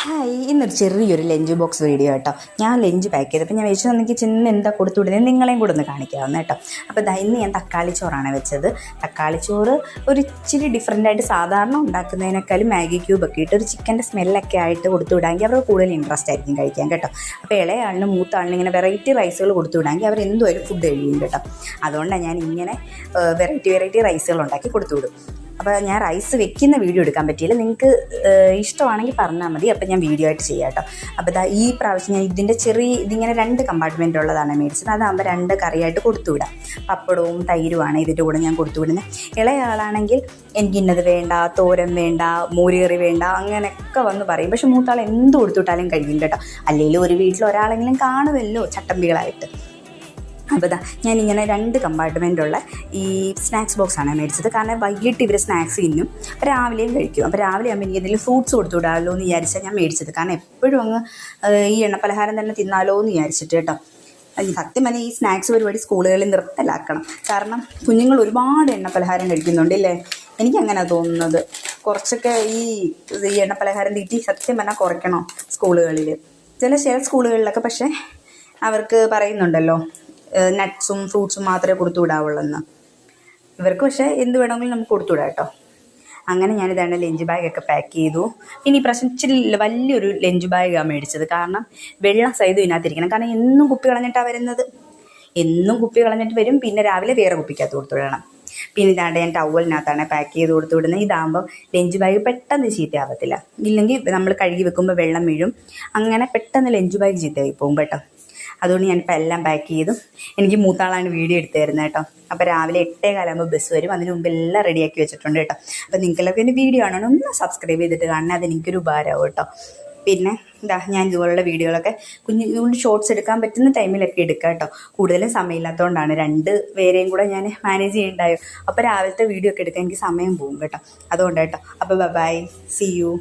Hi, ഇന്നൊരു ചെറിയൊരു lunch box video കേട്ടോ. ഞാൻ ലഞ്ച് പാക്ക് ചെയ്തപ്പോൾ ഞാൻ വെച്ചു എനിക്ക് ചെന്ന് എന്താ കൊടുത്തു വിടുന്നത് നിങ്ങളെയും കൂടെ ഒന്ന് കാണിക്കാവുന്ന കേട്ടോ. അപ്പോൾ ഇന്ന് ഞാൻ തക്കാളി ചോറാണ് വെച്ചത്. തക്കാളി ചോറ് ഒരു ഇച്ചിരി ഡിഫറെൻ്റായിട്ട് സാധാരണ ഉണ്ടാക്കുന്നതിനേക്കാളും മാഗി ക്യൂബൊക്കെ ഇട്ട് ഒരു ചിക്കൻ്റെ സ്മെല്ലൊക്കെ ആയിട്ട് കൊടുത്തു വിടാമെങ്കിൽ അവർക്ക് കൂടുതൽ ഇൻട്രസ്റ്റ് ആയിരിക്കും കഴിക്കാൻ കേട്ടോ. അപ്പോൾ ഇളയ ആളിനും മൂത്ത ആളിനും ഇങ്ങനെ വെറൈറ്റി റൈസുകൾ കൊടുത്തു വിടാമെങ്കിൽ അവർ എന്തുമായാലും ഫുഡ് കഴിയും കേട്ടോ. അതുകൊണ്ടാണ് ഞാൻ ഇങ്ങനെ വെറൈറ്റി റൈസുകൾ ഉണ്ടാക്കി കൊടുത്തു വിടും. അപ്പോൾ ഞാൻ റൈസ് വെക്കുന്ന വീഡിയോ എടുക്കാൻ പറ്റിയില്ല. നിങ്ങൾക്ക് ഇഷ്ടമാണെങ്കിൽ പറഞ്ഞാൽ മതി, അപ്പോൾ ഞാൻ വീഡിയോ ആയിട്ട് ചെയ്യാം കേട്ടോ. അപ്പോൾ ഈ പ്രാവശ്യം ഞാൻ ഇതിങ്ങനെ 2 കമ്പാർട്ട്മെൻ്റ് ഉള്ളതാണ് മേടിച്ചത്. അതാകുമ്പോൾ 2 കറിയായിട്ട് കൊടുത്തു വിടാം. പപ്പടവും തൈരുമാണ് ഇതിൻ്റെ കൂടെ ഞാൻ കൊടുത്തു വിടുന്നത്. ഇളയ ആളാണെങ്കിൽ എനിക്ക് ഇന്നത് വേണ്ട, തോരൻ വേണ്ട, മോരുകറി വേണ്ട, അങ്ങനെയൊക്കെ വന്ന് പറയും. പക്ഷെ മൂത്താൾ എന്ത് കൊടുത്തു വിട്ടാലും കഴിയും കേട്ടോ. അല്ലെങ്കിൽ ഒരു വീട്ടിൽ ഒരാളെങ്കിലും കാണുമല്ലോ ചട്ടമ്പികളായിട്ട്. അപ്പോൾ ഞാനിങ്ങനെ 2 കമ്പാർട്ട്മെൻറ്റുള്ള ഈ സ്നാക്സ് ബോക്സാണ് മേടിച്ചത്. കാരണം വൈകിട്ട് ഇവർ സ്നാക്സ് തിന്നും, രാവിലെയും കഴിക്കും. അപ്പോൾ രാവിലെ ആകുമ്പോൾ എനിക്ക് എന്തെങ്കിലും ഫ്രൂട്ട്സ് കൊടുത്തു വിടാമല്ലോ എന്ന് വിചാരിച്ചാൽ ഞാൻ മേടിച്ചത്. കാരണം എപ്പോഴും അങ്ങ് ഈ എണ്ണപ്പലഹാരം തന്നെ തിന്നാലോ എന്ന് വിചാരിച്ചിട്ട് കേട്ടോ. സത്യം പറഞ്ഞാൽ ഈ സ്നാക്സ് പരിപാടി സ്കൂളുകളിൽ നിർത്തലാക്കണം. കാരണം കുഞ്ഞുങ്ങൾ ഒരുപാട് എണ്ണപ്പലഹാരം കഴിക്കുന്നുണ്ട് ഇല്ലേ. എനിക്കങ്ങനെ തോന്നുന്നത്. കുറച്ചൊക്കെ ഈ എണ്ണപ്പലഹാരം തീറ്റി സത്യം പറഞ്ഞാൽ കുറയ്ക്കണം സ്കൂളുകളിൽ. ചില സ്കൂളുകളിലൊക്കെ പക്ഷേ അവർക്ക് പറയുന്നുണ്ടല്ലോ നട്ട്സും ഫ്രൂട്ട്സും മാത്രമേ കൊടുത്തു വിടാവുള്ളൂ. ഇവർക്ക് പക്ഷേ എന്ത് വേണമെങ്കിലും നമുക്ക് കൊടുത്തു വിടാം കേട്ടോ. അങ്ങനെ ഞാനിതാണ് ലഞ്ച് ബാഗൊക്കെ പാക്ക് ചെയ്തു. ഇനി പ്രശ്നം ഇച്ചിരി വലിയൊരു ലഞ്ച് ബാഗാണ് മേടിച്ചത്. കാരണം വെള്ളം സൈതും ഇതിനകത്തിരിക്കണം. കാരണം എന്നും കുപ്പി കളഞ്ഞിട്ടാണ് വരുന്നത്. എന്നും കുപ്പി കളഞ്ഞിട്ട് വരും. പിന്നെ രാവിലെ വേറെ കുപ്പിക്കകത്ത് കൊടുത്തു വിടണം. പിന്നെ ഇതാണ്ട് ഞാൻ ടവലിനകത്താണ് പാക്ക് ചെയ്ത് കൊടുത്തു വിടുന്നത്. ഇതാകുമ്പോൾ ലഞ്ച് ബാഗ് പെട്ടെന്ന് ചീത്തയാവത്തില്ല. ഇല്ലെങ്കിൽ നമ്മൾ കഴുകി വെക്കുമ്പോൾ വെള്ളം വീഴും. അങ്ങനെ പെട്ടെന്ന് ലഞ്ച് ബാഗ് ചീത്തയായി പോകും കേട്ടോ. അതുകൊണ്ട് ഞാനിപ്പോൾ എല്ലാം പാക്ക് ചെയ്തു. എനിക്ക് മൂത്താളാണ് വീഡിയോ എടുത്തു തരുന്നത് കേട്ടോ. അപ്പോൾ രാവിലെ 8:15 ബസ് വരും. അതിന് മുമ്പ് എല്ലാം റെഡിയാക്കി വെച്ചിട്ടുണ്ട് കേട്ടോ. അപ്പോൾ നിങ്ങൾക്കെല്ലാവർക്കും എൻ്റെ വീഡിയോ ആണോ ഒന്ന് സബ്സ്ക്രൈബ് ചെയ്തിട്ട് കാണണം. അതെനിക്കൊരു ഉപകാരമാവും കേട്ടോ. പിന്നെ ഞാൻ ഇതുപോലുള്ള വീഡിയോകളൊക്കെ കുഞ്ഞുകൊണ്ട് ഷോർട്സ് എടുക്കാൻ പറ്റുന്ന ടൈമിലൊക്കെ എടുക്കാം കേട്ടോ. കൂടുതലും സമയമില്ലാത്തതുകൊണ്ടാണ്. 2 പേരെയും കൂടെ ഞാൻ മാനേജ് ചെയ്യണ്ടായോ. അപ്പോൾ രാവിലത്തെ വീഡിയോ ഒക്കെ എടുക്കാൻ എനിക്ക് സമയം പോകും കേട്ടോ. അതുകൊണ്ട് കേട്ടോ. അപ്പോൾ ബൈ, സീ യു.